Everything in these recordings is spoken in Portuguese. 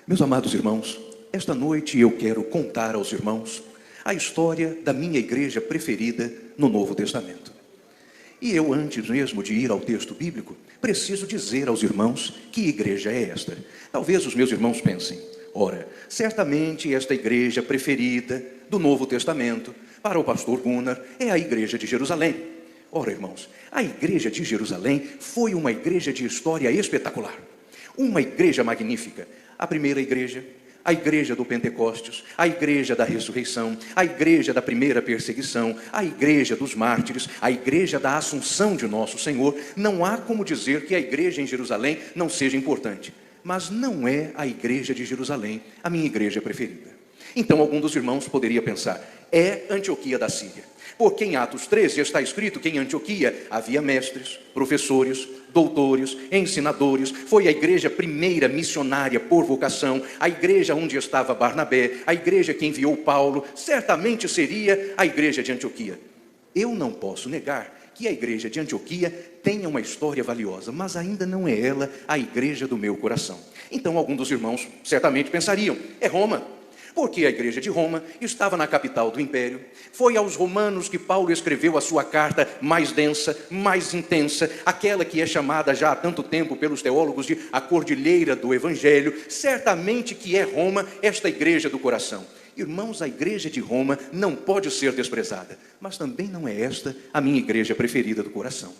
Meus amados irmãos, esta noite eu quero contar aos irmãos a história da minha igreja preferida no Novo Testamento. E eu, antes mesmo de ir ao texto bíblico, preciso dizer aos irmãos que igreja é esta. Talvez os meus irmãos pensem, ora, certamente esta igreja preferida do Novo Testamento para o pastor Gunnar é a igreja de Jerusalém. Ora, irmãos, a igreja de Jerusalém foi uma igreja de história espetacular. Uma igreja magnífica. A primeira igreja, a igreja do Pentecostes, a igreja da ressurreição, a igreja da primeira perseguição, a igreja dos mártires, a igreja da assunção de nosso Senhor. Não há como dizer que a igreja em Jerusalém não seja importante. Mas não é a igreja de Jerusalém a minha igreja preferida. Então algum dos irmãos poderia pensar, é Antioquia da Síria. Porque em Atos 13 está escrito que em Antioquia havia mestres, professores, doutores, ensinadores. Foi a igreja primeira missionária por vocação, a igreja onde estava Barnabé, a igreja que enviou Paulo. Certamente seria a igreja de Antioquia. Eu não posso negar que a igreja de Antioquia tenha uma história valiosa, mas ainda não é ela a igreja do meu coração. Então algum dos irmãos certamente pensariam, é Roma. Porque a igreja de Roma estava na capital do império. Foi aos romanos que Paulo escreveu a sua carta mais densa, mais intensa, aquela que é chamada já há tanto tempo pelos teólogos de a cordilheira do evangelho. Certamente que é Roma esta igreja do coração. Irmãos, a igreja de Roma não pode ser desprezada, mas também não é esta a minha igreja preferida do coração.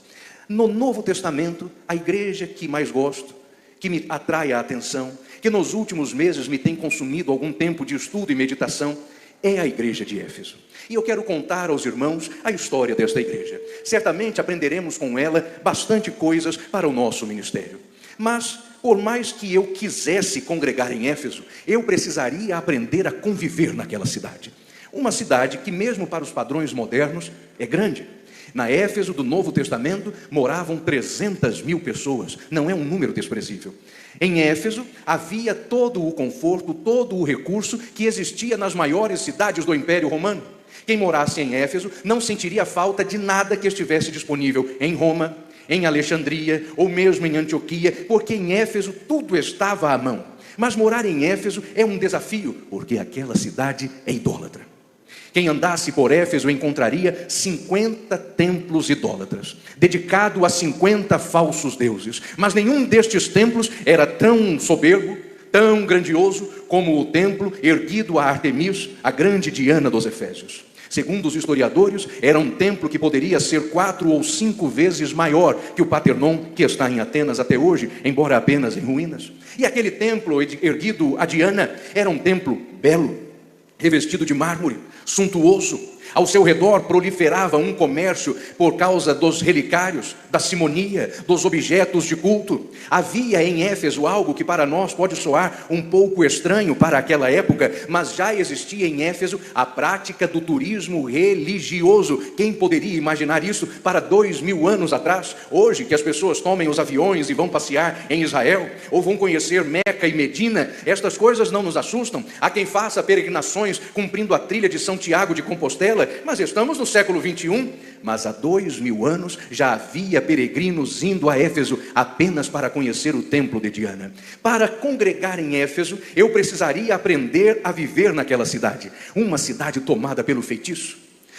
No Novo Testamento, a igreja que mais gosto, que me atrai a atenção, que nos últimos meses me tem consumido algum tempo de estudo e meditação, é a igreja de Éfeso. E eu quero contar aos irmãos a história desta igreja. Certamente aprenderemos com ela bastante coisas para o nosso ministério. Mas, por mais que eu quisesse congregar em Éfeso, eu precisaria aprender a conviver naquela cidade. Uma cidade que, mesmo para os padrões modernos, é grande. Na Éfeso do Novo Testamento moravam 300.000 pessoas, não é um número desprezível. Em Éfeso havia todo o conforto, todo o recurso que existia nas maiores cidades do Império Romano. Quem morasse em Éfeso não sentiria falta de nada que estivesse disponível em Roma, em Alexandria ou mesmo em Antioquia, porque em Éfeso tudo estava à mão. Mas morar em Éfeso é um desafio, porque aquela cidade é idólatra. Quem andasse por Éfeso encontraria 50 templos idólatras, dedicado a 50 falsos deuses. Mas nenhum destes templos era tão soberbo, tão grandioso, como o templo erguido a Artemis, a grande Diana dos Efésios. Segundo os historiadores, era um templo que poderia ser 4 ou 5 vezes maior que o Partenon, que está em Atenas até hoje, embora apenas em ruínas. E aquele templo erguido a Diana era um templo belo, revestido de mármore, suntuoso. Ao seu redor proliferava um comércio por causa dos relicários, da simonia, dos objetos de culto. Havia em Éfeso algo que para nós pode soar um pouco estranho para aquela época, mas já existia em Éfeso a prática do turismo religioso. Quem poderia imaginar isso para 2000 anos atrás? Hoje que as pessoas tomem os aviões e vão passear em Israel, ou vão conhecer Meca e Medina, estas coisas não nos assustam. Há quem faça peregrinações cumprindo a trilha de São Tiago de Compostela, mas estamos no século 21, mas há 2000 anos já havia peregrinos indo a Éfeso apenas para conhecer o templo de Diana. Para congregar em Éfeso, eu precisaria aprender a viver naquela cidade, uma cidade tomada pelo feitiço,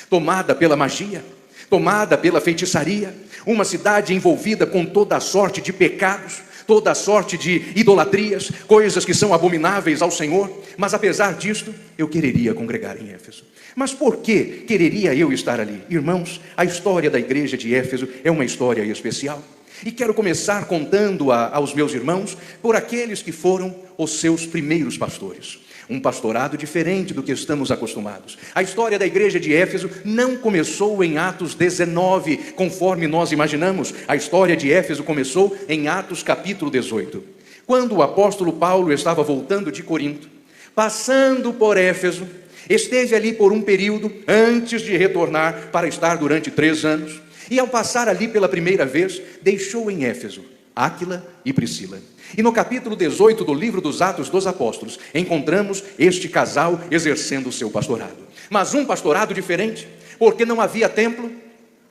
tomada pela magia, tomada pela feitiçaria, uma cidade envolvida com toda a sorte de pecados, toda a sorte de idolatrias, coisas que são abomináveis ao Senhor. Mas apesar disto, eu quereria congregar em Éfeso. Mas por que quereria eu estar ali? Irmãos, a história da igreja de Éfeso é uma história especial. E quero começar contando aos meus irmãos por aqueles que foram os seus primeiros pastores. Um pastorado diferente do que estamos acostumados. A história da igreja de Éfeso não começou em Atos 19, conforme nós imaginamos. A história de Éfeso começou em Atos capítulo 18. Quando o apóstolo Paulo estava voltando de Corinto, passando por Éfeso, esteve ali por um período antes de retornar para estar durante 3 anos. E ao passar ali pela primeira vez, deixou em Éfeso Áquila e Priscila. E no capítulo 18 do livro dos Atos dos Apóstolos, encontramos este casal exercendo o seu pastorado. Mas um pastorado diferente, porque não havia templo,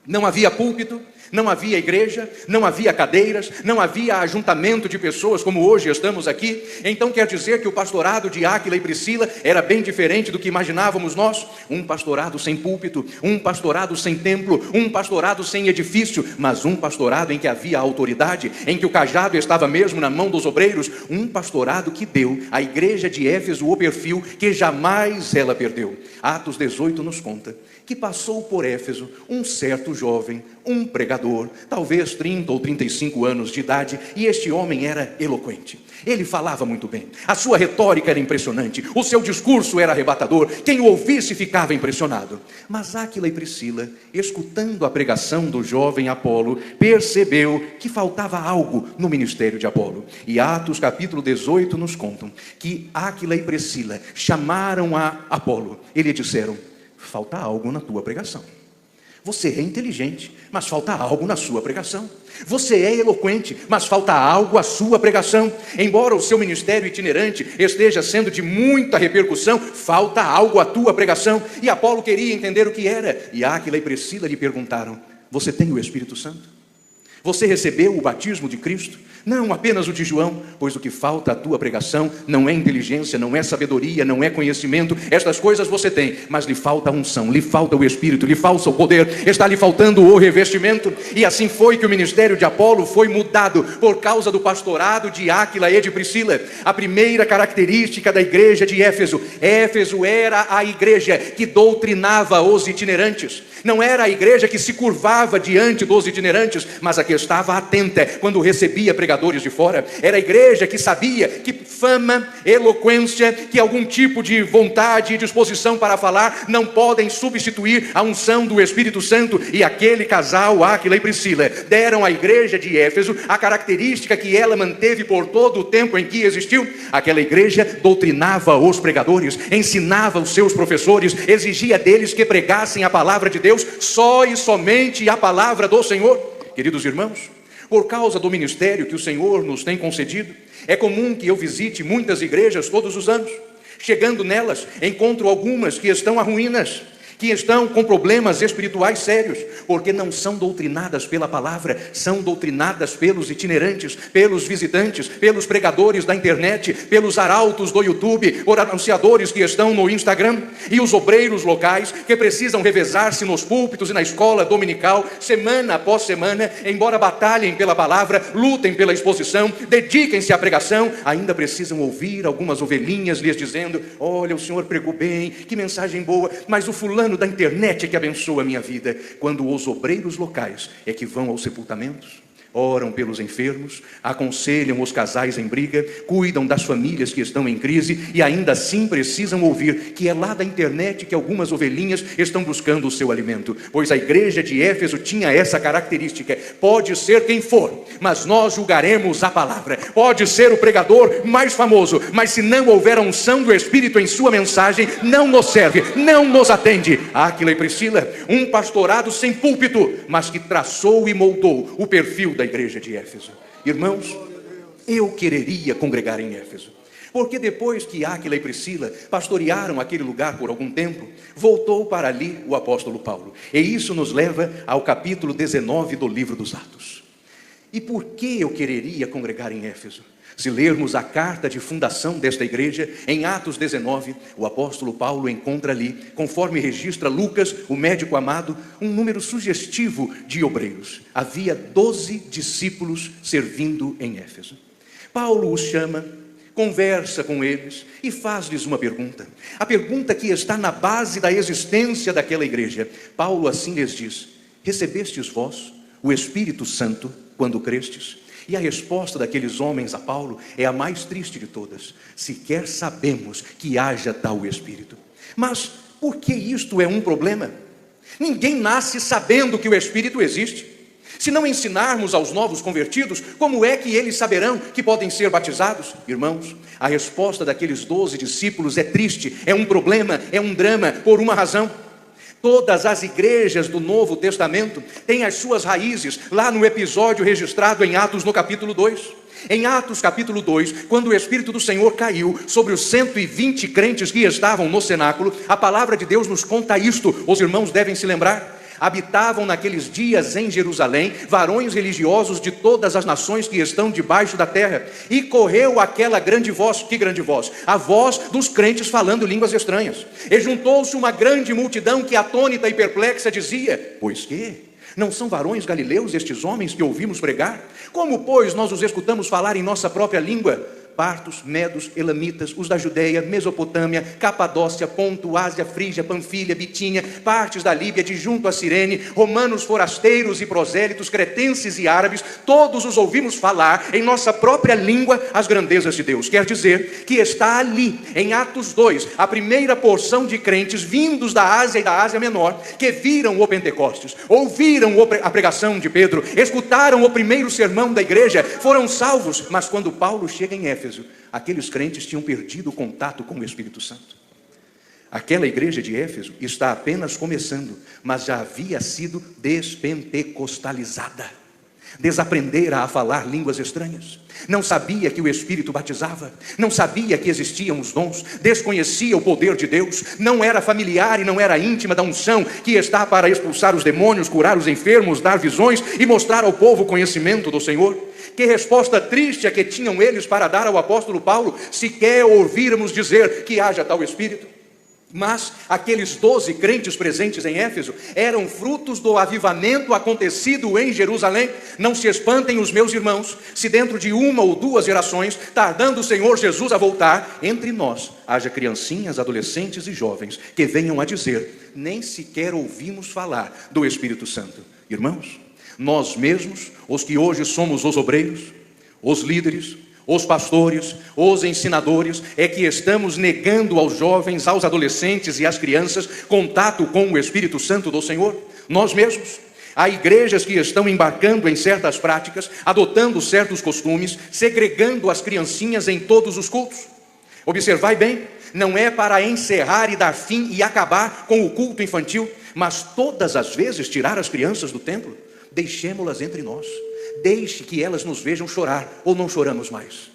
Não havia púlpito, não havia igreja, não havia cadeiras, não havia ajuntamento de pessoas como hoje estamos aqui. Então quer dizer que o pastorado de Áquila e Priscila era bem diferente do que imaginávamos nós. Um pastorado sem púlpito, um pastorado sem templo, um pastorado sem edifício, mas um pastorado em que havia autoridade, em que o cajado estava mesmo na mão dos obreiros. Um pastorado que deu à igreja de Éfeso o perfil que jamais ela perdeu. Atos 18 nos conta que passou por Éfeso um certo jovem, um pregador, talvez 30 ou 35 anos de idade, e este homem era eloquente. Ele falava muito bem, a sua retórica era impressionante, o seu discurso era arrebatador, quem o ouvisse ficava impressionado. Mas Áquila e Priscila, escutando a pregação do jovem Apolo, percebeu que faltava algo no ministério de Apolo. E Atos capítulo 18 nos contam que Áquila e Priscila chamaram a Apolo e lhe disseram: falta algo na tua pregação. Você é inteligente, mas falta algo na sua pregação. Você é eloquente, mas falta algo à sua pregação. Embora o seu ministério itinerante esteja sendo de muita repercussão, falta algo à tua pregação. E Apolo queria entender o que era. E Áquila e Priscila lhe perguntaram: você tem o Espírito Santo? Você recebeu o batismo de Cristo? Não apenas o de João, pois o que falta à tua pregação não é inteligência, não é sabedoria, não é conhecimento. Estas coisas você tem, mas lhe falta a unção, lhe falta o Espírito, lhe falta o poder, está lhe faltando o revestimento. E assim foi que o ministério de Apolo foi mudado por causa do pastorado de Áquila e de Priscila. A primeira característica da igreja de Éfeso: Éfeso era a igreja que doutrinava os itinerantes. Não era a igreja que se curvava diante dos itinerantes, mas a que estava atenta quando recebia pregadores de fora. Era a igreja que sabia que fama, eloquência, que algum tipo de vontade e disposição para falar não podem substituir a unção do Espírito Santo. E aquele casal, Áquila e Priscila, deram à igreja de Éfeso a característica que ela manteve por todo o tempo em que existiu. Aquela igreja doutrinava os pregadores, ensinava os seus professores, exigia deles que pregassem a palavra de Deus, só e somente a palavra do Senhor. Queridos irmãos, por causa do ministério que o Senhor nos tem concedido, é comum que eu visite muitas igrejas todos os anos. Chegando nelas, encontro algumas que estão arruínas, que estão com problemas espirituais sérios, porque não são doutrinadas pela palavra, são doutrinadas pelos itinerantes, pelos visitantes, pelos pregadores da internet, pelos arautos do YouTube, por anunciadores que estão no Instagram, e os obreiros locais que precisam revezar-se nos púlpitos e na escola dominical, semana após semana, embora batalhem pela palavra, lutem pela exposição, dediquem-se à pregação, ainda precisam ouvir algumas ovelhinhas lhes dizendo: olha, o Senhor pregou bem, que mensagem boa, mas o fulano da internet é que abençoa a minha vida. Quando os obreiros locais é que vão aos sepultamentos, oram pelos enfermos, aconselham os casais em briga, cuidam das famílias que estão em crise, e ainda assim precisam ouvir que é lá da internet que algumas ovelhinhas estão buscando o seu alimento. Pois a igreja de Éfeso tinha essa característica: pode ser quem for, mas nós julgaremos a palavra. Pode ser o pregador mais famoso, mas se não houver a unção do Espírito em sua mensagem, não nos serve, não nos atende. Áquila e Priscila, um pastorado sem púlpito, mas que traçou e moldou o perfil da igreja de Éfeso. Irmãos, eu quereria congregar em Éfeso, porque depois que Áquila e Priscila pastorearam aquele lugar por algum tempo, voltou para ali o apóstolo Paulo. E isso nos leva ao capítulo 19 do livro dos Atos. E por que eu quereria congregar em Éfeso? Se lermos a carta de fundação desta igreja, em Atos 19, o apóstolo Paulo encontra ali, conforme registra Lucas, o médico amado, um número sugestivo de obreiros. Havia 12 discípulos servindo em Éfeso. Paulo os chama, conversa com eles e faz-lhes uma pergunta. A pergunta que está na base da existência daquela igreja. Paulo assim lhes diz: recebestes vós o Espírito Santo quando crestes? E a resposta daqueles homens a Paulo é a mais triste de todas: sequer sabemos que haja tal Espírito. Mas por que isto é um problema? Ninguém nasce sabendo que o Espírito existe. Se não ensinarmos aos novos convertidos, como é que eles saberão que podem ser batizados? Irmãos, a resposta daqueles 12 discípulos é triste, é um problema, é um drama, por uma razão. Todas as igrejas do Novo Testamento têm as suas raízes lá no episódio registrado em Atos no capítulo 2. Em Atos capítulo 2, quando o Espírito do Senhor caiu sobre os 120 crentes que estavam no cenáculo, a palavra de Deus nos conta isto, os irmãos devem se lembrar. Habitavam naqueles dias em Jerusalém varões religiosos de todas as nações que estão debaixo da terra. E correu aquela grande voz. Que grande voz? A voz dos crentes falando línguas estranhas. E juntou-se uma grande multidão que, atônita e perplexa, dizia: pois que? Não são varões galileus estes homens que ouvimos pregar? Como, pois, nós os escutamos falar em nossa própria língua? Partos, medos, elamitas, os da Judeia, Mesopotâmia, Capadócia, Ponto, Ásia, Frígia, Panfilha, Bitínia, partes da Líbia, de junto a Cirene, romanos forasteiros e prosélitos, cretenses e árabes, todos os ouvimos falar em nossa própria língua as grandezas de Deus. Quer dizer que está ali, em Atos 2, a primeira porção de crentes vindos da Ásia e da Ásia Menor, que viram o Pentecostes, ouviram a pregação de Pedro, escutaram o primeiro sermão da igreja, foram salvos. Mas quando Paulo chega em Éfeso, aqueles crentes tinham perdido o contato com o Espírito Santo. Aquela igreja de Éfeso está apenas começando, mas já havia sido despentecostalizada. Desaprendera a falar línguas estranhas. Não sabia que o Espírito batizava. Não sabia que existiam os dons. Desconhecia o poder de Deus. Não era familiar e não era íntima da unção que está para expulsar os demônios, curar os enfermos, dar visões e mostrar ao povo o conhecimento do Senhor. Que resposta triste a que tinham eles para dar ao apóstolo Paulo, se quer ouvirmos dizer que haja tal Espírito. Mas aqueles 12 crentes presentes em Éfeso eram frutos do avivamento acontecido em Jerusalém. Não se espantem os meus irmãos, se dentro de 1 ou 2 gerações, tardando o Senhor Jesus a voltar, entre nós haja criancinhas, adolescentes e jovens que venham a dizer: nem sequer ouvimos falar do Espírito Santo. Irmãos, nós mesmos, os que hoje somos os obreiros, os líderes, os pastores, os ensinadores, é que estamos negando aos jovens, aos adolescentes e às crianças contato com o Espírito Santo do Senhor. Nós mesmos. Há igrejas que estão embarcando em certas práticas, adotando certos costumes, segregando as criancinhas em todos os cultos. Observai bem, não é para encerrar e dar fim e acabar com o culto infantil, mas todas as vezes tirar as crianças do templo. Deixemos-las entre nós. Deixe que elas nos vejam chorar, ou não choramos mais.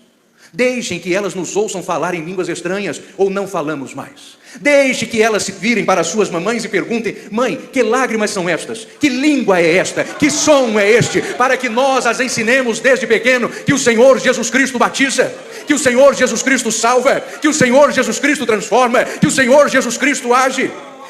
Deixem que elas nos ouçam falar em línguas estranhas, ou não falamos mais. Deixe que elas se virem para suas mamães e perguntem: mãe, que lágrimas são estas? Que língua é esta? Que som é este? Para que nós as ensinemos desde pequeno que o Senhor Jesus Cristo batiza, que o Senhor Jesus Cristo salva, que o Senhor Jesus Cristo transforma, que o Senhor Jesus Cristo age.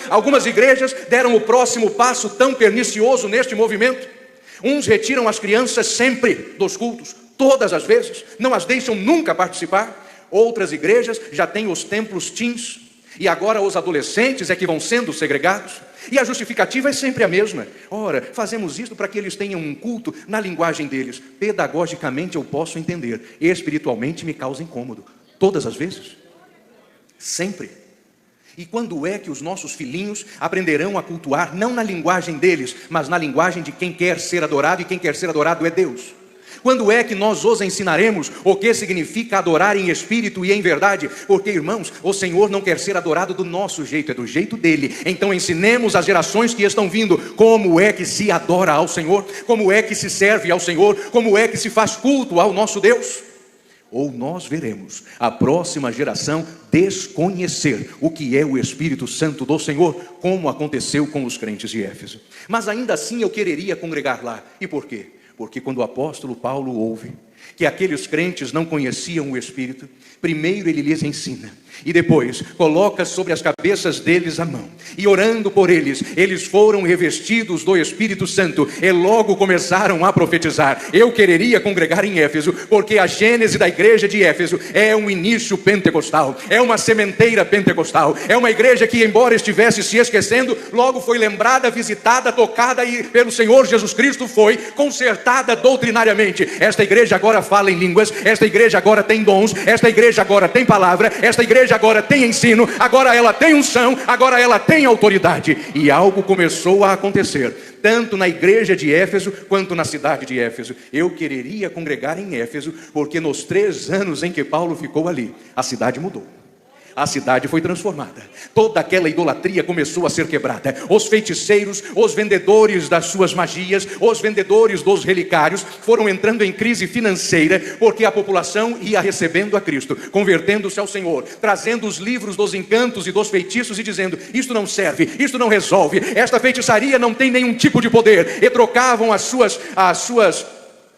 Algumas igrejas deram o próximo passo tão pernicioso neste movimento. Uns retiram as crianças sempre dos cultos, todas as vezes, não as deixam nunca participar. Outras igrejas já têm os templos teens, e agora os adolescentes é que vão sendo segregados. E a justificativa é sempre a mesma: ora, fazemos isto para que eles tenham um culto na linguagem deles. Pedagogicamente eu posso entender, espiritualmente me causa incômodo. Todas as vezes? Sempre. E quando é que os nossos filhinhos aprenderão a cultuar, não na linguagem deles, mas na linguagem de quem quer ser adorado, e quem quer ser adorado é Deus? Quando é que nós os ensinaremos o que significa adorar em espírito e em verdade? Porque, irmãos, o Senhor não quer ser adorado do nosso jeito, é do jeito dele. Então ensinemos às gerações que estão vindo como é que se adora ao Senhor, como é que se serve ao Senhor, como é que se faz culto ao nosso Deus. Ou nós veremos a próxima geração desconhecer o que é o Espírito Santo do Senhor, como aconteceu com os crentes de Éfeso. Mas ainda assim eu quereria congregar lá. E por quê? Porque quando o apóstolo Paulo ouve que aqueles crentes não conheciam o Espírito, primeiro ele lhes ensina, e depois coloca sobre as cabeças deles a mão, e orando por eles, eles foram revestidos do Espírito Santo, e logo começaram a profetizar. Eu quereria congregar em Éfeso, porque a gênese da igreja de Éfeso é um início pentecostal, é uma sementeira pentecostal, é uma igreja que, embora estivesse se esquecendo, logo foi lembrada, visitada, tocada e pelo Senhor Jesus Cristo foi consertada doutrinariamente. Esta igreja agora fala em línguas, esta igreja agora tem dons, esta igreja agora tem palavra, esta igreja agora tem ensino, agora ela tem unção, agora ela tem autoridade. E algo começou a acontecer, tanto na igreja de Éfeso, quanto na cidade de Éfeso. Eu quereria congregar em Éfeso, porque nos 3 anos em que Paulo ficou ali, a cidade mudou. A cidade foi transformada. Toda aquela idolatria começou a ser quebrada. Os feiticeiros, os vendedores das suas magias, os vendedores dos relicários foram entrando em crise financeira, porque a população ia recebendo a Cristo, convertendo-se ao Senhor, trazendo os livros dos encantos e dos feitiços e dizendo: isto não serve, isto não resolve, esta feitiçaria não tem nenhum tipo de poder. E trocavam as suas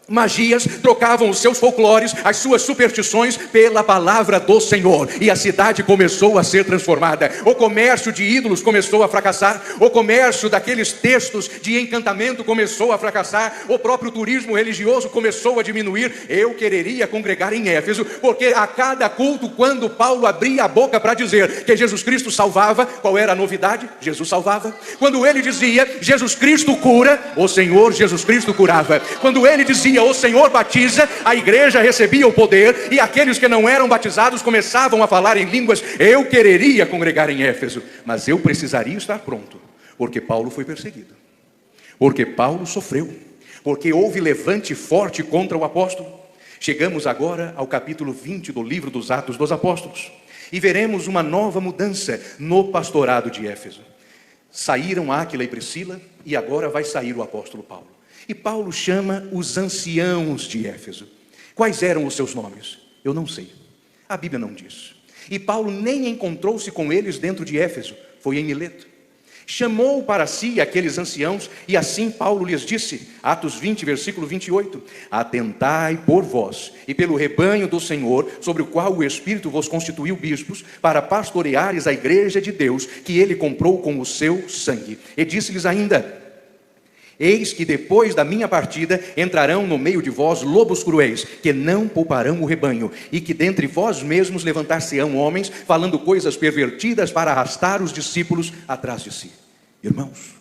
magias, trocavam os seus folclores, as suas superstições pela palavra do Senhor, e a cidade começou a ser transformada. O comércio de ídolos começou a fracassar, o comércio daqueles textos de encantamento começou a fracassar, o próprio turismo religioso começou a diminuir. Eu quereria congregar em Éfeso, porque a cada culto, quando Paulo abria a boca para dizer que Jesus Cristo salvava, qual era a novidade? Jesus salvava. Quando ele dizia Jesus Cristo cura, o Senhor Jesus Cristo curava. Quando ele dizia o Senhor batiza, a igreja recebia o poder, e aqueles que não eram batizados começavam a falar em línguas. Eu quereria congregar em Éfeso, mas eu precisaria estar pronto, porque Paulo foi perseguido, porque Paulo sofreu, porque houve levante forte contra o apóstolo. Chegamos agora ao capítulo 20 do livro dos Atos dos Apóstolos, e veremos uma nova mudança no pastorado de Éfeso. Saíram Áquila e Priscila, e agora vai sair o apóstolo Paulo. E Paulo chama os anciãos de Éfeso. Quais eram os seus nomes? Eu não sei. A Bíblia não diz. E Paulo nem encontrou-se com eles dentro de Éfeso. Foi em Mileto. Chamou para si aqueles anciãos, e assim Paulo lhes disse, Atos 20, versículo 28, atentai por vós e pelo rebanho do Senhor, sobre o qual o Espírito vos constituiu bispos, para pastoreares a igreja de Deus, que ele comprou com o seu sangue. E disse-lhes ainda: eis que depois da minha partida entrarão no meio de vós lobos cruéis, que não pouparão o rebanho, e que dentre vós mesmos levantar-se-ão homens, falando coisas pervertidas para arrastar os discípulos atrás de si. Irmãos,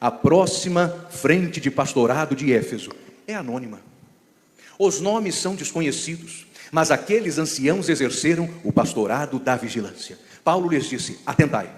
a próxima frente de pastorado de Éfeso é anônima. Os nomes são desconhecidos, mas aqueles anciãos exerceram o pastorado da vigilância. Paulo lhes disse: atentai,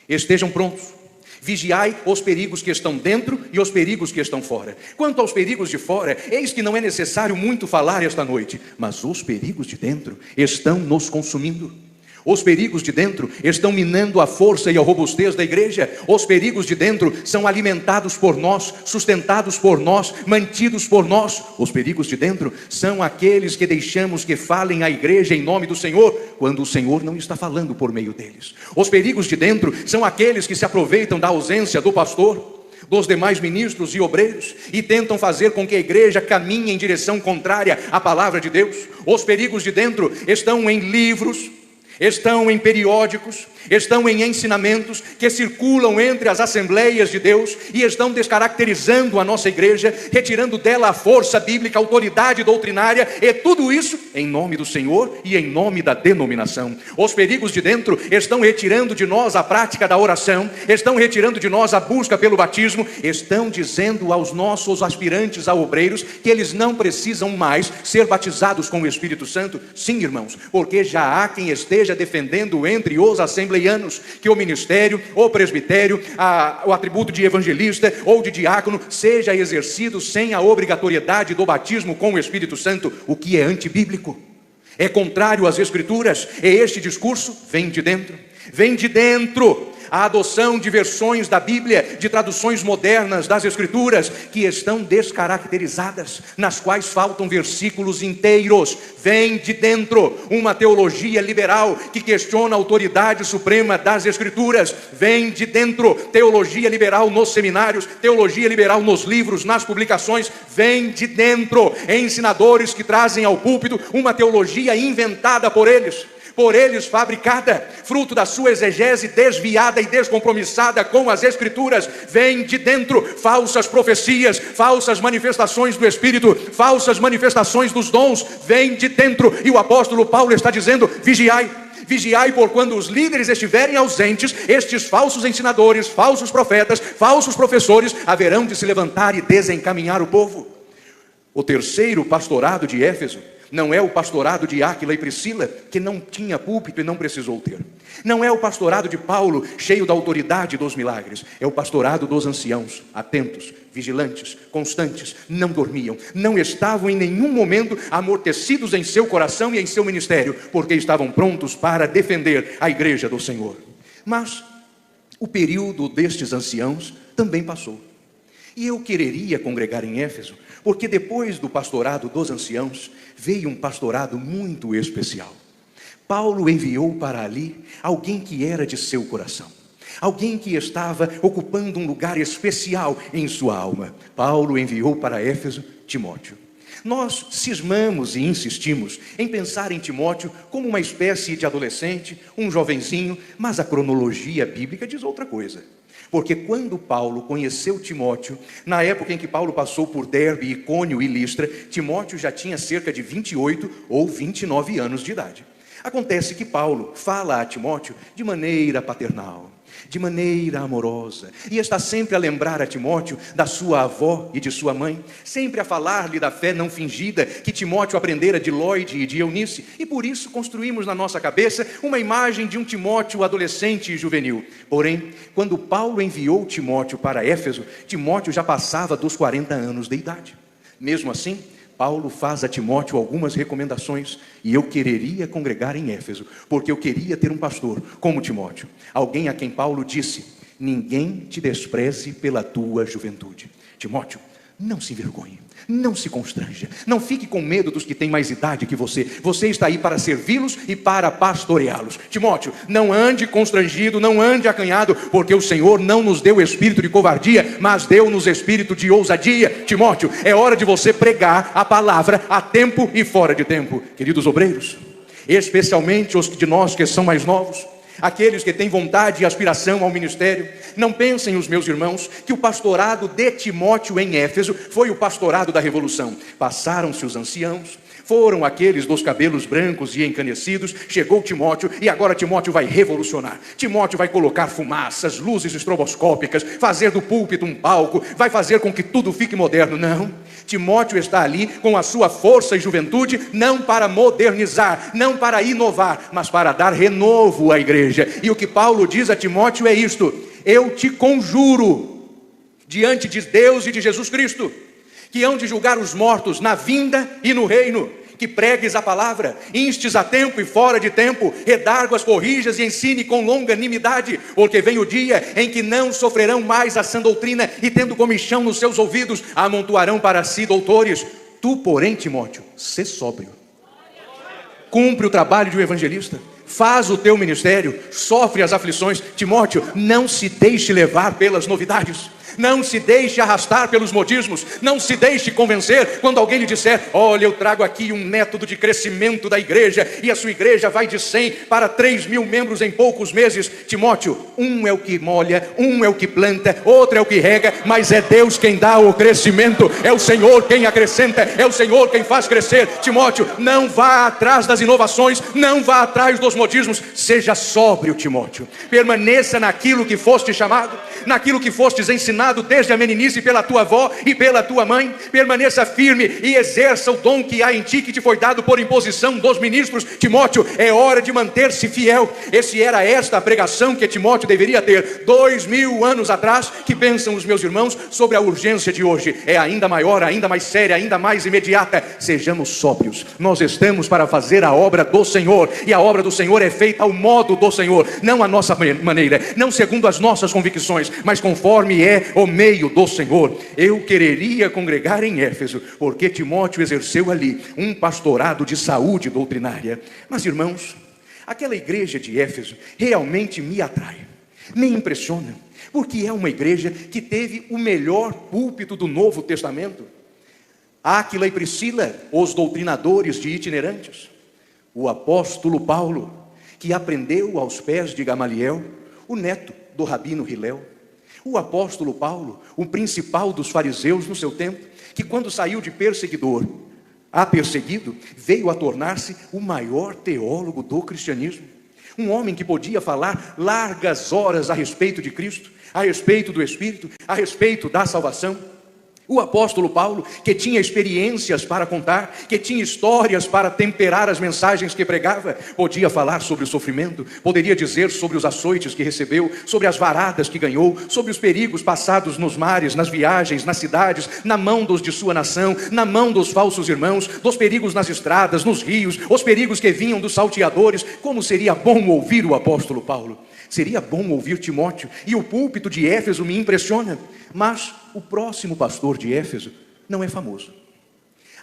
estejam prontos, vigiai os perigos que estão dentro e os perigos que estão fora. Quanto aos perigos de fora, eis que não é necessário muito falar esta noite, mas os perigos de dentro estão nos consumindo. Os perigos de dentro estão minando a força e a robustez da igreja. Os perigos de dentro são alimentados por nós, sustentados por nós, mantidos por nós. Os perigos de dentro são aqueles que deixamos que falem à igreja em nome do Senhor, quando o Senhor não está falando por meio deles. Os perigos de dentro são aqueles que se aproveitam da ausência do pastor, dos demais ministros e obreiros, e tentam fazer com que a igreja caminhe em direção contrária à palavra de Deus. Os perigos de dentro estão em livros, estão em periódicos, estão em ensinamentos que circulam entre as assembleias de Deus e estão descaracterizando a nossa igreja, retirando dela a força bíblica, a autoridade doutrinária, e tudo isso em nome do Senhor e em nome da denominação. Os perigos de dentro estão retirando de nós a prática da oração, estão retirando de nós a busca pelo batismo, estão dizendo aos nossos aspirantes a obreiros que eles não precisam mais ser batizados com o Espírito Santo. Sim, irmãos, porque já há quem esteja defendendo entre os assembleianos que o ministério, o presbitério, o atributo de evangelista ou de diácono seja exercido sem a obrigatoriedade do batismo com o Espírito Santo, o que é antibíblico, é contrário às Escrituras. E este discurso vem de dentro, vem de dentro. A adoção de versões da Bíblia, de traduções modernas das Escrituras, que estão descaracterizadas, nas quais faltam versículos inteiros, vem de dentro. Uma teologia liberal que questiona a autoridade suprema das Escrituras, vem de dentro. Teologia liberal nos seminários, teologia liberal nos livros, nas publicações, vem de dentro. Ensinadores que trazem ao púlpito uma teologia inventada por eles fabricada, fruto da sua exegese desviada e descompromissada com as Escrituras, vem de dentro. Falsas profecias, falsas manifestações do Espírito, falsas manifestações dos dons, vem de dentro. E o apóstolo Paulo está dizendo: vigiai. Vigiai, por quando os líderes estiverem ausentes, estes falsos ensinadores, falsos profetas, falsos professores haverão de se levantar e desencaminhar o povo. O terceiro pastorado de Éfeso Não é o pastorado de Áquila e Priscila, que não tinha púlpito e não precisou ter. Não é o pastorado de Paulo, cheio da autoridade dos milagres. É o pastorado dos anciãos, atentos, vigilantes, constantes, não dormiam, não estavam em nenhum momento amortecidos em seu coração e em seu ministério, porque estavam prontos para defender a igreja do Senhor. Mas o período destes anciãos também passou. E eu quereria congregar em Éfeso, porque depois do pastorado dos anciãos, veio um pastorado muito especial. Paulo enviou para ali alguém que era de seu coração, alguém que estava ocupando um lugar especial em sua alma. Paulo enviou para Éfeso Timóteo. Nós cismamos e insistimos em pensar em Timóteo como uma espécie de adolescente, um jovenzinho, mas a cronologia bíblica diz outra coisa. Porque quando Paulo conheceu Timóteo, na época em que Paulo passou por Derbe, Icônio e Listra, Timóteo já tinha cerca de 28 ou 29 anos de idade. Acontece que Paulo fala a Timóteo de maneira paternal, de maneira amorosa, e está sempre a lembrar a Timóteo da sua avó e de sua mãe, sempre a falar-lhe da fé não fingida que Timóteo aprendera de Lloyd e de Eunice, e por isso construímos na nossa cabeça uma imagem de um Timóteo adolescente e juvenil. Porém, quando Paulo enviou Timóteo para Éfeso, Timóteo já passava dos 40 anos de idade. Mesmo assim, Paulo faz a Timóteo algumas recomendações, e eu quereria congregar em Éfeso, porque eu queria ter um pastor como Timóteo, alguém a quem Paulo disse: ninguém te despreze pela tua juventude. Timóteo, não se envergonhe, não se constranja, não fique com medo dos que têm mais idade que você. Você está aí para servi-los e para pastoreá-los. Timóteo, não ande constrangido, não ande acanhado, porque o Senhor não nos deu espírito de covardia, mas deu-nos espírito de ousadia. Timóteo, é hora de você pregar a palavra a tempo e fora de tempo. Queridos obreiros, especialmente os de nós que são mais novos, aqueles que têm vontade e aspiração ao ministério, não pensem os meus irmãos que o pastorado de Timóteo em Éfeso foi o pastorado da revolução. Passaram-se os anciãos, foram aqueles dos cabelos brancos e encanecidos, chegou Timóteo, e agora Timóteo vai revolucionar. Timóteo vai colocar fumaças, luzes estroboscópicas, fazer do púlpito um palco, vai fazer com que tudo fique moderno. Não, Timóteo está ali com a sua força e juventude, não para modernizar, não para inovar, mas para dar renovo à igreja. E o que Paulo diz a Timóteo é isto: eu te conjuro, diante de Deus e de Jesus Cristo, que hão de julgar os mortos na vinda e no reino, que pregues a palavra, instes a tempo e fora de tempo, redarguas, corrijas e ensine com longanimidade, porque vem o dia em que não sofrerão mais a sã doutrina, e tendo comichão nos seus ouvidos, amontoarão para si doutores. Tu, porém, Timóteo, sê sóbrio, cumpre o trabalho de um evangelista, faz o teu ministério, sofre as aflições. Timóteo, não se deixe levar pelas novidades, não se deixe arrastar pelos modismos, não se deixe convencer quando alguém lhe disser: olha, eu trago aqui um método de crescimento da igreja, e a sua igreja vai de 100 para 3.000 membros em poucos meses. Timóteo, um é o que molha, um é o que planta, outro é o que rega, mas é Deus quem dá o crescimento, é o Senhor quem acrescenta, é o Senhor quem faz crescer. Timóteo, não vá atrás das inovações, não vá atrás dos modismos, seja sóbrio, Timóteo, permaneça naquilo que foste chamado, naquilo que fostes ensinado desde a meninice pela tua avó e pela tua mãe. Permaneça firme e exerça o dom que há em ti, que te foi dado por imposição dos ministros. Timóteo, é hora de manter-se fiel. Era esta a pregação que Timóteo deveria ter 2000 anos atrás. Que pensam os meus irmãos sobre a urgência de hoje? É ainda maior, ainda mais séria, ainda mais imediata. Sejamos sóbrios, nós estamos para fazer a obra do Senhor, e a obra do Senhor é feita ao modo do Senhor, não à nossa maneira, não segundo as nossas convicções, mas conforme é o meio do Senhor. Eu quereria congregar em Éfeso, porque Timóteo exerceu ali um pastorado de saúde doutrinária. Mas, irmãos, aquela igreja de Éfeso realmente me atrai, me impressiona, porque é uma igreja que teve o melhor púlpito do Novo Testamento. Áquila e Priscila, os doutrinadores de itinerantes. O apóstolo Paulo, que aprendeu aos pés de Gamaliel, o neto do rabino Hilel. O apóstolo Paulo, o principal dos fariseus no seu tempo, que quando saiu de perseguidor a perseguido, veio a tornar-se o maior teólogo do cristianismo. Um homem que podia falar largas horas a respeito de Cristo, a respeito do Espírito, a respeito da salvação. O apóstolo Paulo, que tinha experiências para contar, que tinha histórias para temperar as mensagens que pregava, podia falar sobre o sofrimento, poderia dizer sobre os açoites que recebeu, sobre as varadas que ganhou, sobre os perigos passados nos mares, nas viagens, nas cidades, na mão dos de sua nação, na mão dos falsos irmãos, dos perigos nas estradas, nos rios, os perigos que vinham dos salteadores. Como seria bom ouvir o apóstolo Paulo! Seria bom ouvir Timóteo, e o púlpito de Éfeso me impressiona, mas o próximo pastor de Éfeso não é famoso.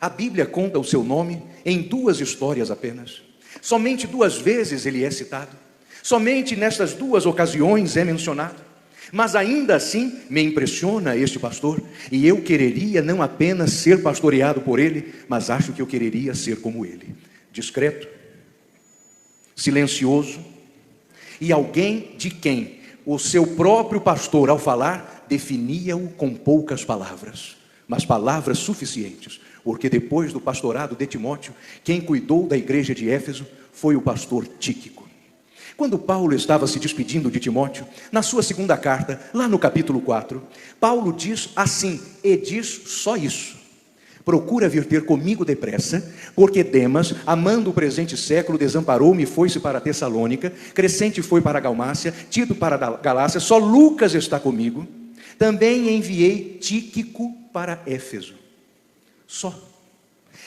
A Bíblia conta o seu nome em 2 histórias apenas. Somente 2 vezes ele é citado. Somente nestas 2 ocasiões é mencionado. Mas ainda assim me impressiona este pastor, e eu quereria não apenas ser pastoreado por ele, mas acho que eu quereria ser como ele. Discreto, silencioso, e alguém de quem o seu próprio pastor, ao falar, definia-o com poucas palavras, mas palavras suficientes, porque depois do pastorado de Timóteo, quem cuidou da igreja de Éfeso foi o pastor Tíquico. Quando Paulo estava se despedindo de Timóteo, na sua 2ª carta, lá no capítulo 4, Paulo diz assim, e diz só isso: procura vir ter comigo depressa, porque Demas, amando o presente século, desamparou-me e foi-se para Tessalônica, Crescente foi para a Dalmácia, Tito para a Galácia, só Lucas está comigo. Também enviei Tíquico para Éfeso. Só.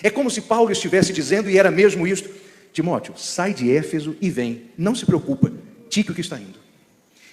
É como se Paulo estivesse dizendo, e era mesmo isto: Timóteo, sai de Éfeso e vem, não se preocupa, Tíquico está indo.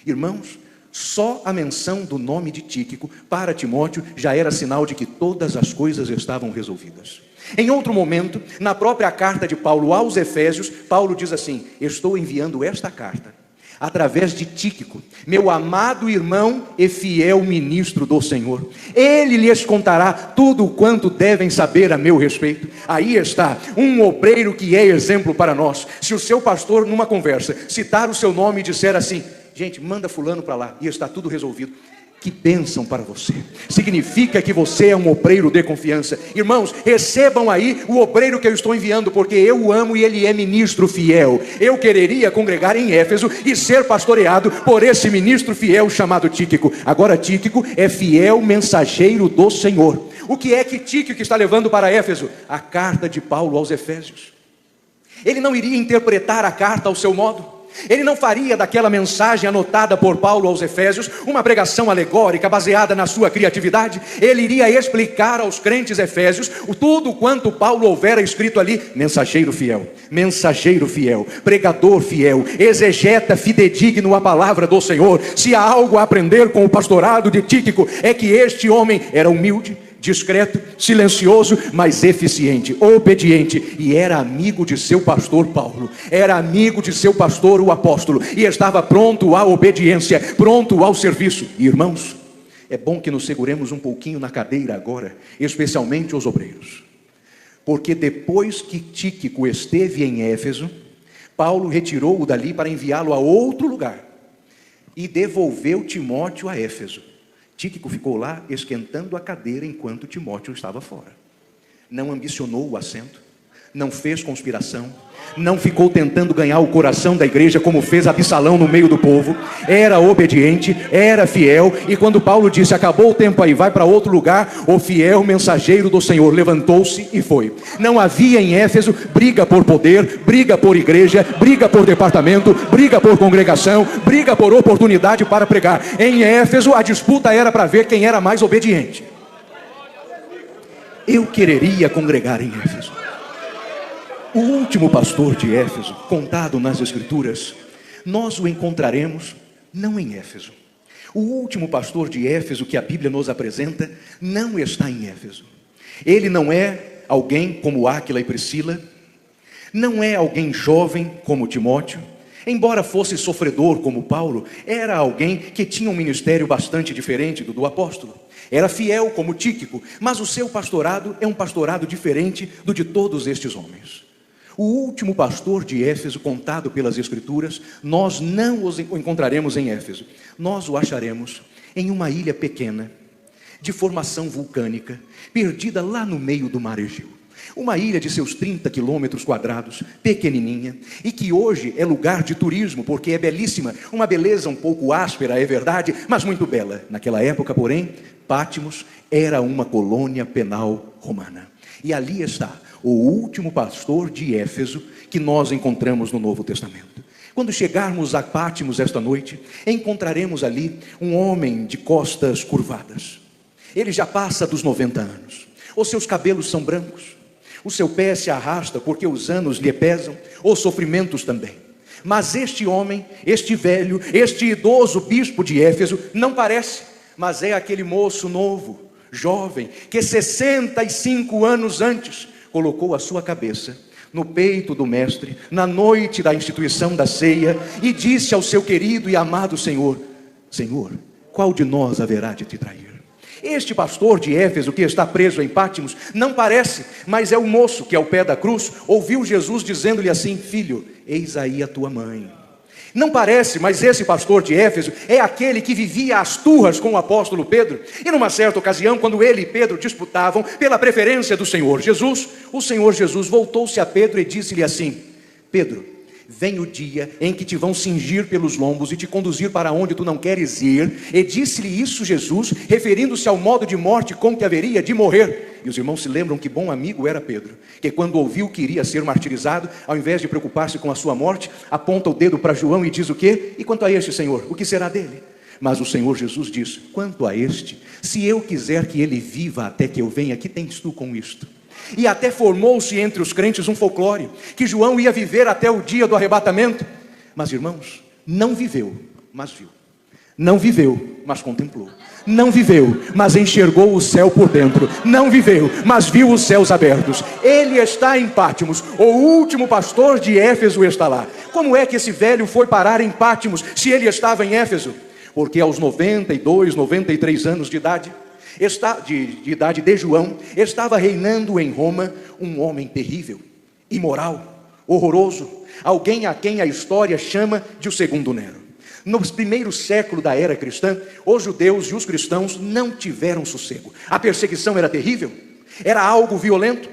Irmãos, só a menção do nome de Tíquico para Timóteo já era sinal de que todas as coisas estavam resolvidas. Em outro momento, na própria carta de Paulo aos Efésios, Paulo diz assim: estou enviando esta carta através de Tíquico, meu amado irmão e fiel ministro do Senhor. Ele lhes contará tudo quanto devem saber a meu respeito. Aí está, um obreiro que é exemplo para nós. Se o seu pastor, numa conversa, citar o seu nome e disser assim: gente, manda fulano para lá, e está tudo resolvido, que bênção para você. Significa que você é um obreiro de confiança. Irmãos, recebam aí o obreiro que eu estou enviando, porque eu o amo e ele é ministro fiel. Eu quereria congregar em Éfeso e ser pastoreado por esse ministro fiel chamado Tíquico. Agora Tíquico é fiel mensageiro do Senhor. O que é que Tíquico está levando para Éfeso? A carta de Paulo aos Efésios. Ele não iria interpretar a carta ao seu modo. Ele não faria daquela mensagem anotada por Paulo aos Efésios uma pregação alegórica baseada na sua criatividade. Ele iria explicar aos crentes efésios tudo quanto Paulo houvera escrito ali: mensageiro fiel, pregador fiel, exegeta fidedigno a palavra do Senhor. Se há algo a aprender com o pastorado de Tíquico, é que este homem era humilde, discreto, silencioso, mas eficiente, obediente, e era amigo de seu pastor Paulo, era amigo de seu pastor o apóstolo, e estava pronto à obediência, pronto ao serviço. E, irmãos, é bom que nos seguremos um pouquinho na cadeira agora, especialmente os obreiros, porque depois que Tíquico esteve em Éfeso, Paulo retirou-o dali para enviá-lo a outro lugar, e devolveu Timóteo a Éfeso. Tíquico ficou lá esquentando a cadeira enquanto Timóteo estava fora. Não ambicionou o assento, não fez conspiração, não ficou tentando ganhar o coração da igreja como fez Absalão no meio do povo. Era obediente, era fiel, e quando Paulo disse: acabou o tempo aí, vai para outro lugar, o fiel mensageiro do Senhor levantou-se e foi. Não havia em Éfeso briga por poder, briga por igreja, briga por departamento, briga por congregação, briga por oportunidade para pregar. Em Éfeso a disputa era para ver quem era mais obediente. Eu quereria congregar em Éfeso. O último pastor de Éfeso, contado nas Escrituras, nós o encontraremos não em Éfeso. O último pastor de Éfeso que a Bíblia nos apresenta não está em Éfeso. Ele não é alguém como Áquila e Priscila, não é alguém jovem como Timóteo, embora fosse sofredor como Paulo, era alguém que tinha um ministério bastante diferente do apóstolo. Era fiel como Tíquico, mas o seu pastorado é um pastorado diferente do de todos estes homens. O último pastor de Éfeso, contado pelas Escrituras, nós não o encontraremos em Éfeso. Nós o acharemos em uma ilha pequena, de formação vulcânica, perdida lá no meio do mar Egeu. Uma ilha de seus 30 quilômetros quadrados, pequenininha, e que hoje é lugar de turismo, porque é belíssima, uma beleza um pouco áspera, é verdade, mas muito bela. Naquela época, porém, Pátimos era uma colônia penal romana. E ali está o último pastor de Éfeso que nós encontramos no Novo Testamento. Quando chegarmos a Pátimos esta noite, encontraremos ali um homem de costas curvadas. Ele já passa dos 90 anos. Os seus cabelos são brancos. O seu pé se arrasta porque os anos lhe pesam, os sofrimentos também. Mas este homem, este velho, este idoso bispo de Éfeso, não parece, mas é aquele moço novo, jovem, que 65 anos antes colocou a sua cabeça no peito do mestre, na noite da instituição da ceia, e disse ao seu querido e amado Senhor: Senhor, qual de nós haverá de te trair? Este pastor de Éfeso que está preso em Pátimos não parece, mas é o moço que ao pé da cruz ouviu Jesus dizendo-lhe assim: filho, eis aí a tua mãe. Não parece, mas esse pastor de Éfeso é aquele que vivia às turras com o apóstolo Pedro. E numa certa ocasião, quando ele e Pedro disputavam pela preferência do Senhor Jesus, o Senhor Jesus voltou-se a Pedro e disse-lhe assim: Pedro, vem o dia em que te vão cingir pelos lombos e te conduzir para onde tu não queres ir. E disse-lhe isso Jesus, referindo-se ao modo de morte com que haveria de morrer. E os irmãos se lembram que bom amigo era Pedro, que quando ouviu que iria ser martirizado, ao invés de preocupar-se com a sua morte, aponta o dedo para João e diz o quê? E quanto a este, Senhor, o que será dele? Mas o Senhor Jesus diz: quanto a este, se eu quiser que ele viva até que eu venha, que tens tu com isto? E até formou-se entre os crentes um folclore, que João ia viver até o dia do arrebatamento. Mas irmãos, não viveu, mas viu. Não viveu, mas contemplou. Não viveu, mas enxergou o céu por dentro. Não viveu, mas viu os céus abertos. Ele está em Pátimos. O último pastor de Éfeso está lá. Como é que esse velho foi parar em Pátimos, se ele estava em Éfeso? Porque aos 92, 93 anos de idade, de idade de João, estava reinando em Roma um homem terrível, imoral, horroroso, alguém a quem a história chama de o segundo Nero. No primeiro século da era cristã, os judeus e os cristãos não tiveram sossego. A perseguição era terrível, era algo violento,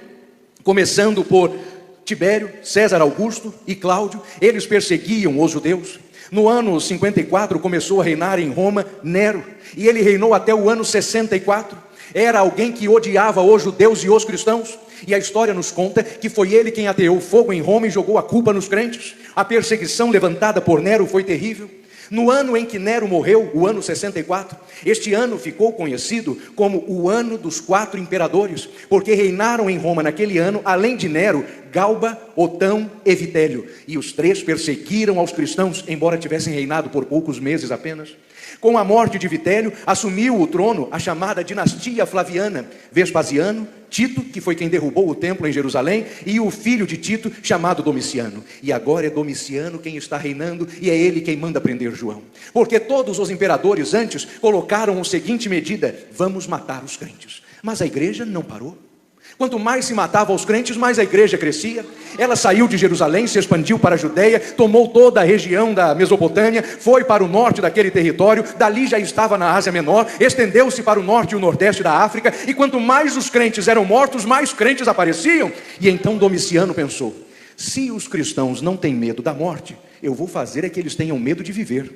começando por Tibério, César Augusto e Cláudio. Eles perseguiam os judeus. No ano 54 começou a reinar em Roma Nero, e ele reinou até o ano 64. Era alguém que odiava os judeus e os cristãos, e a história nos conta que foi ele quem ateou fogo em Roma e jogou a culpa nos crentes. A perseguição levantada por Nero foi terrível. No ano em que Nero morreu, o ano 64, este ano ficou conhecido como o ano dos 4 imperadores, porque reinaram em Roma naquele ano, além de Nero, Galba, Otão e Vitélio. E os 3 perseguiram aos cristãos, embora tivessem reinado por poucos meses apenas. Com a morte de Vitélio, assumiu o trono a chamada dinastia Flaviana, Vespasiano, Tito, que foi quem derrubou o templo em Jerusalém, e o filho de Tito, chamado Domiciano. E agora é Domiciano quem está reinando, e é ele quem manda prender João. Porque todos os imperadores antes colocaram a seguinte medida: vamos matar os crentes. Mas a igreja não parou. Quanto mais se matava aos crentes, mais a igreja crescia. Ela saiu de Jerusalém, se expandiu para a Judeia, tomou toda a região da Mesopotâmia, foi para o norte daquele território, dali já estava na Ásia Menor, estendeu-se para o norte e o nordeste da África, e quanto mais os crentes eram mortos, mais crentes apareciam. E então Domiciano pensou: se os cristãos não têm medo da morte, eu vou fazer é que eles tenham medo de viver.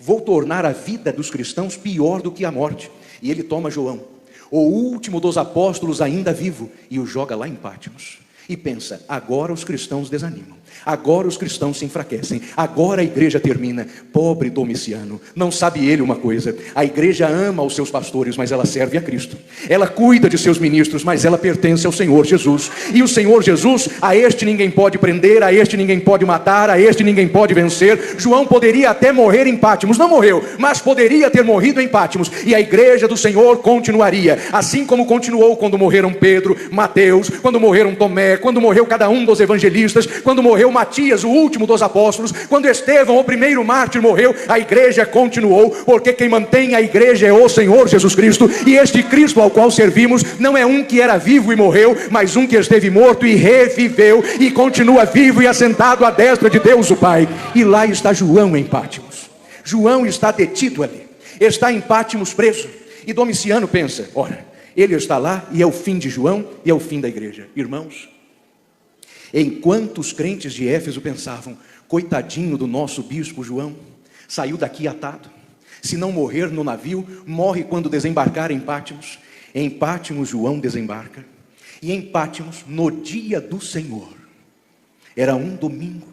Vou tornar a vida dos cristãos pior do que a morte. E ele toma João, o último dos apóstolos ainda vivo, e o joga lá em Pátimos. E pensa: agora os cristãos desanimam, agora os cristãos se enfraquecem, agora a igreja termina. Pobre Domiciano, não sabe ele uma coisa: a igreja ama os seus pastores, mas ela serve a Cristo. Ela cuida de seus ministros, mas ela pertence ao Senhor Jesus. E o Senhor Jesus, a este ninguém pode prender, a este ninguém pode matar, a este ninguém pode vencer. João poderia até morrer em Pátimos, não morreu, mas poderia ter morrido em Pátimos, e a igreja do Senhor continuaria, assim como continuou quando morreram Pedro, Mateus, quando morreram Tomé, quando morreu cada um dos evangelistas, quando morreu Matias, o último dos apóstolos, quando Estevão, o primeiro mártir, morreu. A igreja continuou, porque quem mantém a igreja é o Senhor Jesus Cristo. E este Cristo ao qual servimos não é um que era vivo e morreu, mas um que esteve morto e reviveu, e continua vivo e assentado à destra de Deus o Pai. E lá está João em Pátimos. João está detido ali, está em Pátimos preso. E Domiciano pensa: ora, Ele está lá e é o fim de João e é o fim da igreja. Irmãos, enquanto os crentes de Éfeso pensavam, coitadinho do nosso bispo João, saiu daqui atado. Se não morrer no navio, morre quando desembarcar em Pátimos. Em Pátimos, João desembarca. E em Pátimos, no dia do Senhor, era um domingo,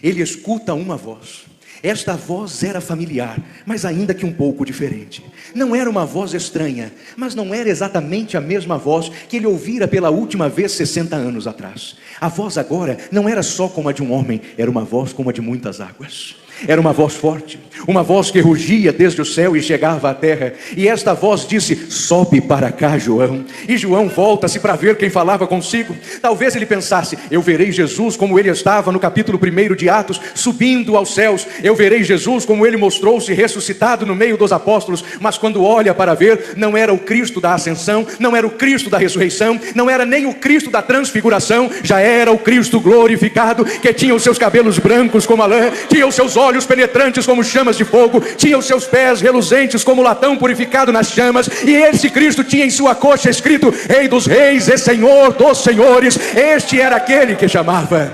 ele escuta uma voz. Esta voz era familiar, mas ainda que um pouco diferente. Não era uma voz estranha, mas não era exatamente a mesma voz que ele ouvira pela última vez 60 anos atrás. A voz agora não era só como a de um homem, era uma voz como a de muitas águas. Era uma voz forte, uma voz que rugia desde o céu e chegava à terra. E esta voz disse: sobe para cá, João. E João volta-se para ver quem falava consigo. Talvez ele pensasse: eu verei Jesus como ele estava no capítulo 1 de Atos, subindo aos céus. Eu verei Jesus como ele mostrou-se ressuscitado no meio dos apóstolos. Mas quando olha para ver, não era o Cristo da ascensão, não era o Cristo da ressurreição, não era nem o Cristo da transfiguração. Já era o Cristo glorificado, que tinha os seus cabelos brancos como a lã, tinha os seus olhos penetrantes como chamas de fogo, tinha os seus pés reluzentes como latão purificado nas chamas, e esse Cristo tinha em sua coxa escrito: Rei dos reis e Senhor dos senhores. Este era aquele que chamava.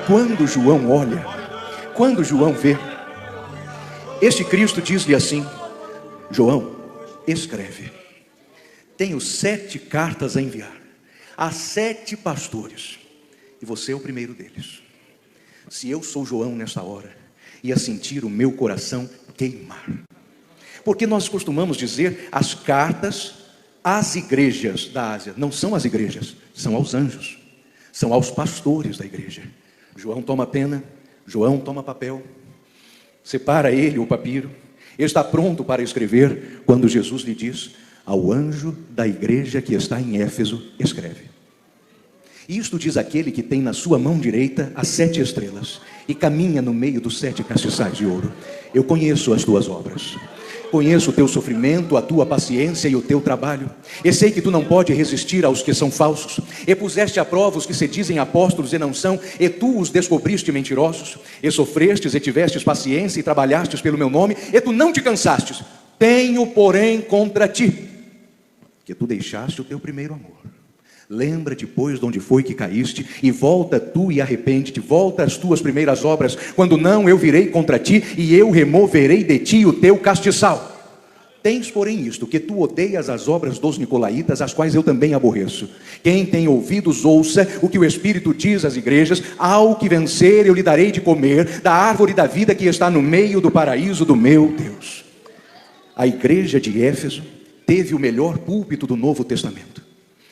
Quando João olha, quando João vê, este Cristo diz-lhe assim: João, escreve, tenho 7 cartas a enviar a 7 pastores, e você é o primeiro deles. Se eu sou João nessa hora, ia sentir o meu coração queimar. Porque nós costumamos dizer as cartas às igrejas da Ásia. Não são as igrejas, são aos anjos, são aos pastores da igreja. João toma pena, João toma papel, separa ele o papiro, está pronto para escrever, quando Jesus lhe diz: ao anjo da igreja que está em Éfeso, escreve. Isto diz aquele que tem na sua mão direita as 7 estrelas e caminha no meio dos 7 castiçais de ouro. Eu conheço as tuas obras, conheço o teu sofrimento, a tua paciência e o teu trabalho, e sei que tu não pode resistir aos que são falsos, e puseste à prova os que se dizem apóstolos e não são, e tu os descobriste mentirosos, e sofrestes e tivestes paciência e trabalhastes pelo meu nome, e tu não te cansastes. Tenho, porém, contra ti, que tu deixaste o teu primeiro amor. Lembra-te, pois, de onde foi que caíste, e volta tu e arrepende-te, volta às tuas primeiras obras. Quando não, eu virei contra ti, e eu removerei de ti o teu castiçal. Tens, porém, isto, que tu odeias as obras dos nicolaítas, as quais eu também aborreço. Quem tem ouvidos, ouça o que o Espírito diz às igrejas: ao que vencer, eu lhe darei de comer da árvore da vida que está no meio do paraíso do meu Deus. A igreja de Éfeso teve o melhor púlpito do Novo Testamento,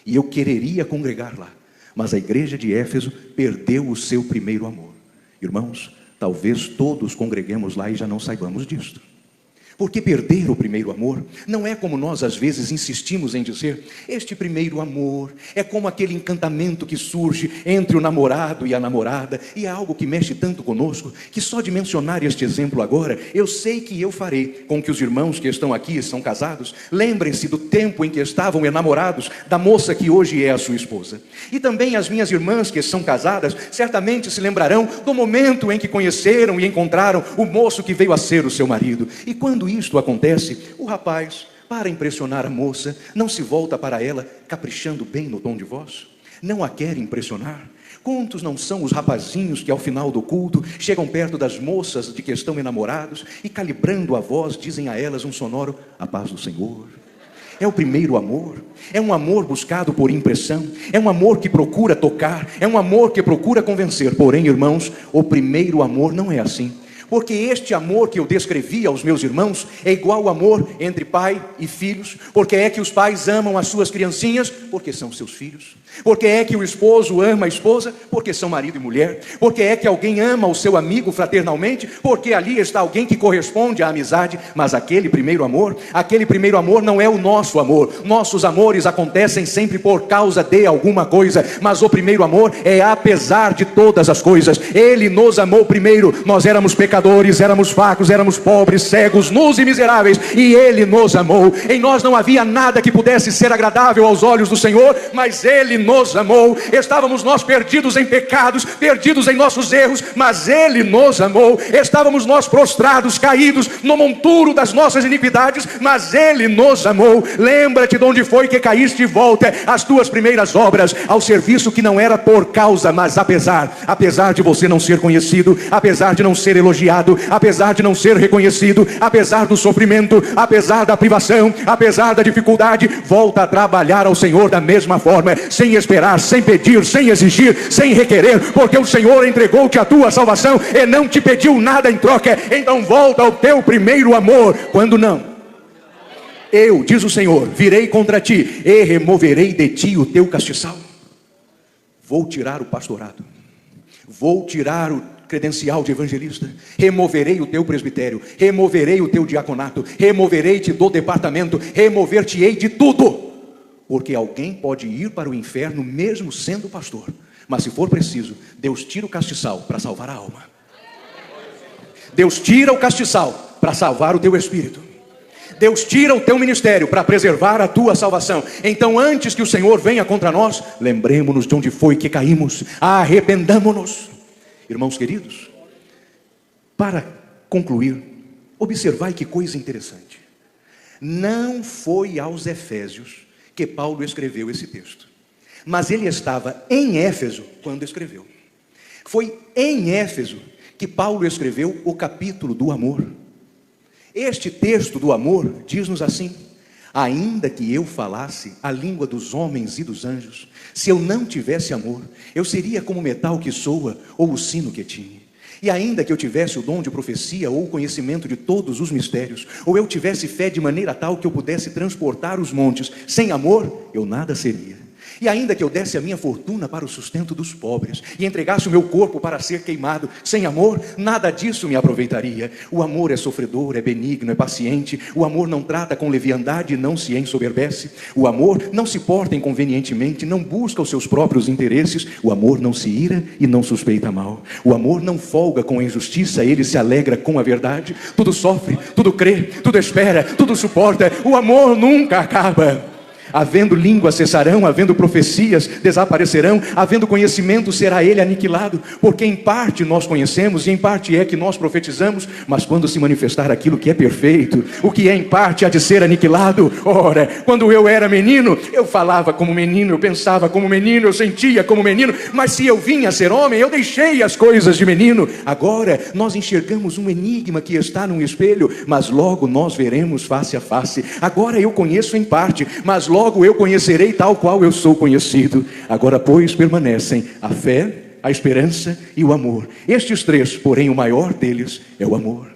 e eu quereria congregar lá, mas a igreja de Éfeso perdeu o seu primeiro amor. Irmãos, talvez todos congreguemos lá e já não saibamos disto. Porque perder o primeiro amor não é como nós às vezes insistimos em dizer: este primeiro amor é como aquele encantamento que surge entre o namorado e a namorada, e é algo que mexe tanto conosco, que só de mencionar este exemplo agora, eu sei que eu farei com que os irmãos que estão aqui e são casados, lembrem-se do tempo em que estavam enamorados da moça que hoje é a sua esposa. E também as minhas irmãs que são casadas, certamente se lembrarão do momento em que conheceram e encontraram o moço que veio a ser o seu marido. E quando isto acontece, o rapaz, para impressionar a moça, não se volta para ela caprichando bem no tom de voz? Não a quer impressionar? Quantos não são os rapazinhos que ao final do culto chegam perto das moças de que estão enamorados e, calibrando a voz, dizem a elas um sonoro: a paz do Senhor? É o primeiro amor, é um amor buscado por impressão, é um amor que procura tocar, é um amor que procura convencer. Porém, irmãos, o primeiro amor não é assim. Porque este amor que eu descrevi aos meus irmãos é igual ao amor entre pai e filhos. Porque é que os pais amam as suas criancinhas? Porque são seus filhos. Porque é que o esposo ama a esposa? Porque são marido e mulher. Porque é que alguém ama o seu amigo fraternalmente? Porque ali está alguém que corresponde à amizade. Mas aquele primeiro amor não é o nosso amor. Nossos amores acontecem sempre por causa de alguma coisa, mas o primeiro amor é apesar de todas as coisas. Ele nos amou primeiro, nós éramos pecadores, pecadores, éramos fracos, éramos pobres, cegos, nus e miseráveis, e Ele nos amou. Em nós não havia nada que pudesse ser agradável aos olhos do Senhor, mas Ele nos amou. Estávamos nós perdidos em pecados, perdidos em nossos erros, mas Ele nos amou. Estávamos nós prostrados, caídos no monturo das nossas iniquidades, mas Ele nos amou. Lembra-te de onde foi que caíste e volta às tuas primeiras obras, ao serviço que não era por causa, mas apesar de você não ser conhecido, apesar de não ser elogiado, apesar de não ser reconhecido, apesar do sofrimento, apesar da privação, apesar da dificuldade, volta a trabalhar ao Senhor da mesma forma, sem esperar, sem pedir, sem exigir, sem requerer, porque o Senhor entregou-te a tua salvação e não te pediu nada em troca. Então volta ao teu primeiro amor. Quando não, eu, diz o Senhor, virei contra ti e removerei de ti o teu castiçal. Vou tirar o pastorado, vou tirar o credencial de evangelista, removerei o teu presbitério, removerei o teu diaconato, removerei-te do departamento, remover-te-ei de tudo, porque alguém pode ir para o inferno mesmo sendo pastor, mas se for preciso, Deus tira o castiçal para salvar a alma. Deus tira o castiçal para salvar o teu espírito. Deus tira o teu ministério para preservar a tua salvação. Então, antes que o Senhor venha contra nós, lembremos-nos de onde foi que caímos, arrependamo-nos. Irmãos queridos, para concluir, observai que coisa interessante. Não foi aos Efésios que Paulo escreveu esse texto, mas ele estava em Éfeso quando escreveu. Foi em Éfeso que Paulo escreveu o capítulo do amor. Este texto do amor diz-nos assim: ainda que eu falasse a língua dos homens e dos anjos, se eu não tivesse amor, eu seria como o metal que soa ou o sino que tine. E ainda que eu tivesse o dom de profecia ou o conhecimento de todos os mistérios, ou eu tivesse fé de maneira tal que eu pudesse transportar os montes, sem amor eu nada seria. E ainda que eu desse a minha fortuna para o sustento dos pobres, e entregasse o meu corpo para ser queimado, sem amor, nada disso me aproveitaria. O amor é sofredor, é benigno, é paciente. O amor não trata com leviandade e não se ensoberbece. O amor não se porta inconvenientemente, não busca os seus próprios interesses. O amor não se ira e não suspeita mal. O amor não folga com a injustiça, ele se alegra com a verdade. Tudo sofre, tudo crê, tudo espera, tudo suporta. O amor nunca acaba. Havendo línguas cessarão, havendo profecias desaparecerão, havendo conhecimento será ele aniquilado, porque em parte nós conhecemos e em parte é que nós profetizamos, mas quando se manifestar aquilo que é perfeito, o que é em parte há de ser aniquilado. Ora, quando eu era menino, eu falava como menino, eu pensava como menino, eu sentia como menino, mas se eu vim a ser homem, eu deixei as coisas de menino. Agora nós enxergamos um enigma que está num espelho, mas logo nós veremos face a face. Agora eu conheço em parte, mas logo eu conhecerei tal qual eu sou conhecido. Agora, pois, permanecem a fé, a esperança e o amor. Estes três, porém, o maior deles é o amor.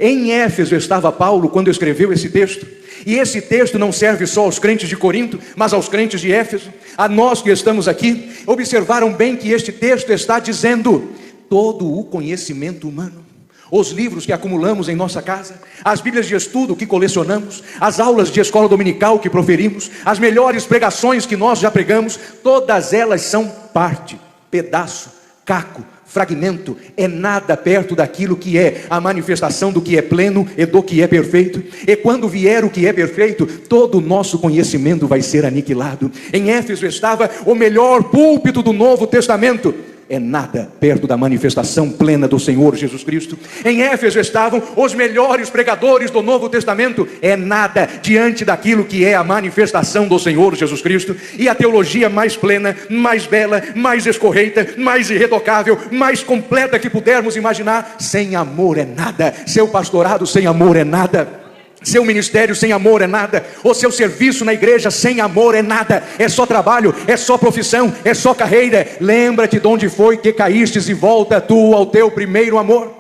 Em Éfeso estava Paulo quando escreveu esse texto. E esse texto não serve só aos crentes de Corinto, mas aos crentes de Éfeso. A nós que estamos aqui, observaram bem que este texto está dizendo todo o conhecimento humano. Os livros que acumulamos em nossa casa, as bíblias de estudo que colecionamos, as aulas de escola dominical que proferimos, as melhores pregações que nós já pregamos, todas elas são parte, pedaço, caco, fragmento, é nada perto daquilo que é a manifestação do que é pleno e do que é perfeito. E quando vier o que é perfeito, todo o nosso conhecimento vai ser aniquilado. Em Éfeso estava o melhor púlpito do Novo Testamento. É nada perto da manifestação plena do Senhor Jesus Cristo. Em Éfeso estavam os melhores pregadores do Novo Testamento. É nada diante daquilo que é a manifestação do Senhor Jesus Cristo. E a teologia mais plena, mais bela, mais escorreita, mais irretocável, mais completa que pudermos imaginar, sem amor é nada. Seu pastorado sem amor é nada. Seu ministério sem amor é nada. O seu serviço na igreja sem amor é nada. É só trabalho, é só profissão, é só carreira. Lembra-te de onde foi que caístes e volta tu ao teu primeiro amor.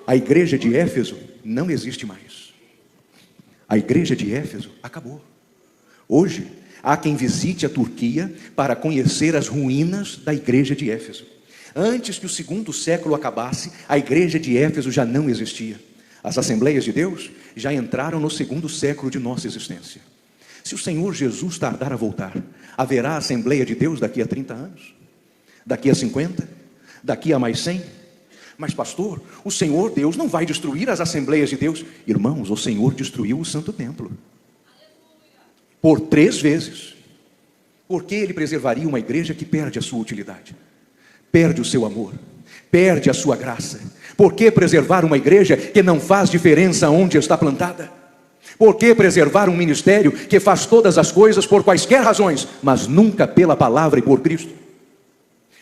A igreja de Éfeso não existe mais. A igreja de Éfeso acabou. Hoje há quem visite a Turquia para conhecer as ruínas da igreja de Éfeso. Antes que o segundo século acabasse, a igreja de Éfeso já não existia. As Assembleias de Deus já entraram no segundo século de nossa existência. Se o Senhor Jesus tardar a voltar, haverá Assembleia de Deus daqui a 30 anos? Daqui a 50? Daqui a mais 100? Mas pastor, o Senhor Deus não vai destruir as Assembleias de Deus. Irmãos, o Senhor destruiu o Santo Templo por 3 vezes. Por que Ele preservaria uma igreja que perde a sua utilidade? Perde o seu amor, perde a sua graça. Por que preservar uma igreja que não faz diferença onde está plantada? Por que preservar um ministério que faz todas as coisas por quaisquer razões, mas nunca pela palavra e por Cristo?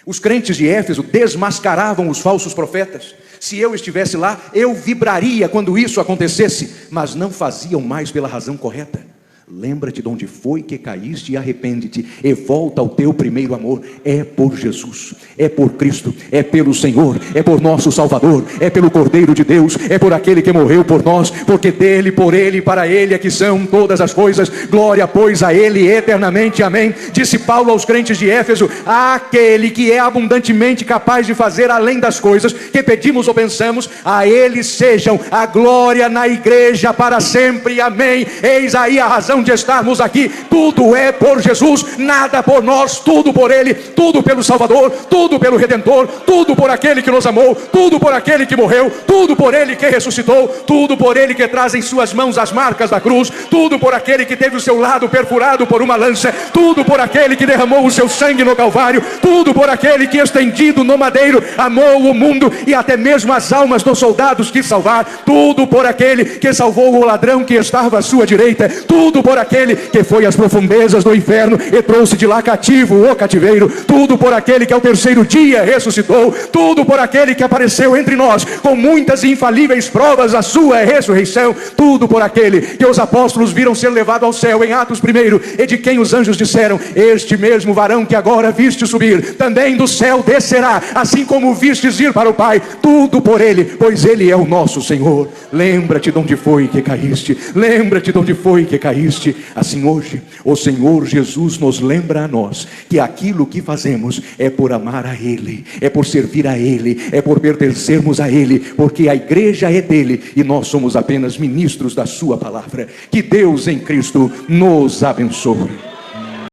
Os crentes de Éfeso desmascaravam os falsos profetas. Se eu estivesse lá, eu vibraria quando isso acontecesse, mas não faziam mais pela razão correta. Lembra-te de onde foi que caíste e arrepende-te, e volta ao teu primeiro amor. É por Jesus, é por Cristo, é pelo Senhor, é por nosso Salvador, é pelo Cordeiro de Deus, é por aquele que morreu por nós, porque dele, por ele e para ele é que são todas as coisas. Glória, pois, a ele eternamente, amém. Disse Paulo aos crentes de Éfeso: aquele que é abundantemente capaz de fazer além das coisas que pedimos ou pensamos, a ele sejam a glória na igreja para sempre, amém. Eis aí a razão de estarmos aqui. Tudo é por Jesus, nada por nós, tudo por Ele, tudo pelo Salvador, tudo pelo Redentor, tudo por aquele que nos amou, tudo por aquele que morreu, tudo por Ele que ressuscitou, tudo por Ele que traz em suas mãos as marcas da cruz, tudo por aquele que teve o seu lado perfurado por uma lança, tudo por aquele que derramou o seu sangue no Calvário, tudo por aquele que estendido no madeiro amou o mundo e até mesmo as almas dos soldados quis salvar, tudo por aquele que salvou o ladrão que estava à sua direita, tudo por aquele que foi às profundezas do inferno e trouxe de lá cativo o cativeiro, tudo por aquele que ao terceiro dia ressuscitou, tudo por aquele que apareceu entre nós com muitas e infalíveis provas da sua ressurreição, tudo por aquele que os apóstolos viram ser levado ao céu em Atos 1, e de quem os anjos disseram: este mesmo varão que agora viste subir, também do céu descerá, assim como vistes ir para o Pai. Tudo por ele, pois ele é o nosso Senhor. Lembra-te de onde foi que caíste, lembra-te de onde foi que caíste. Assim hoje, o Senhor Jesus nos lembra a nós que aquilo que fazemos é por amar a Ele, é por servir a Ele, é por pertencermos a Ele, porque a igreja é dele e nós somos apenas ministros da sua palavra. Que Deus em Cristo nos abençoe.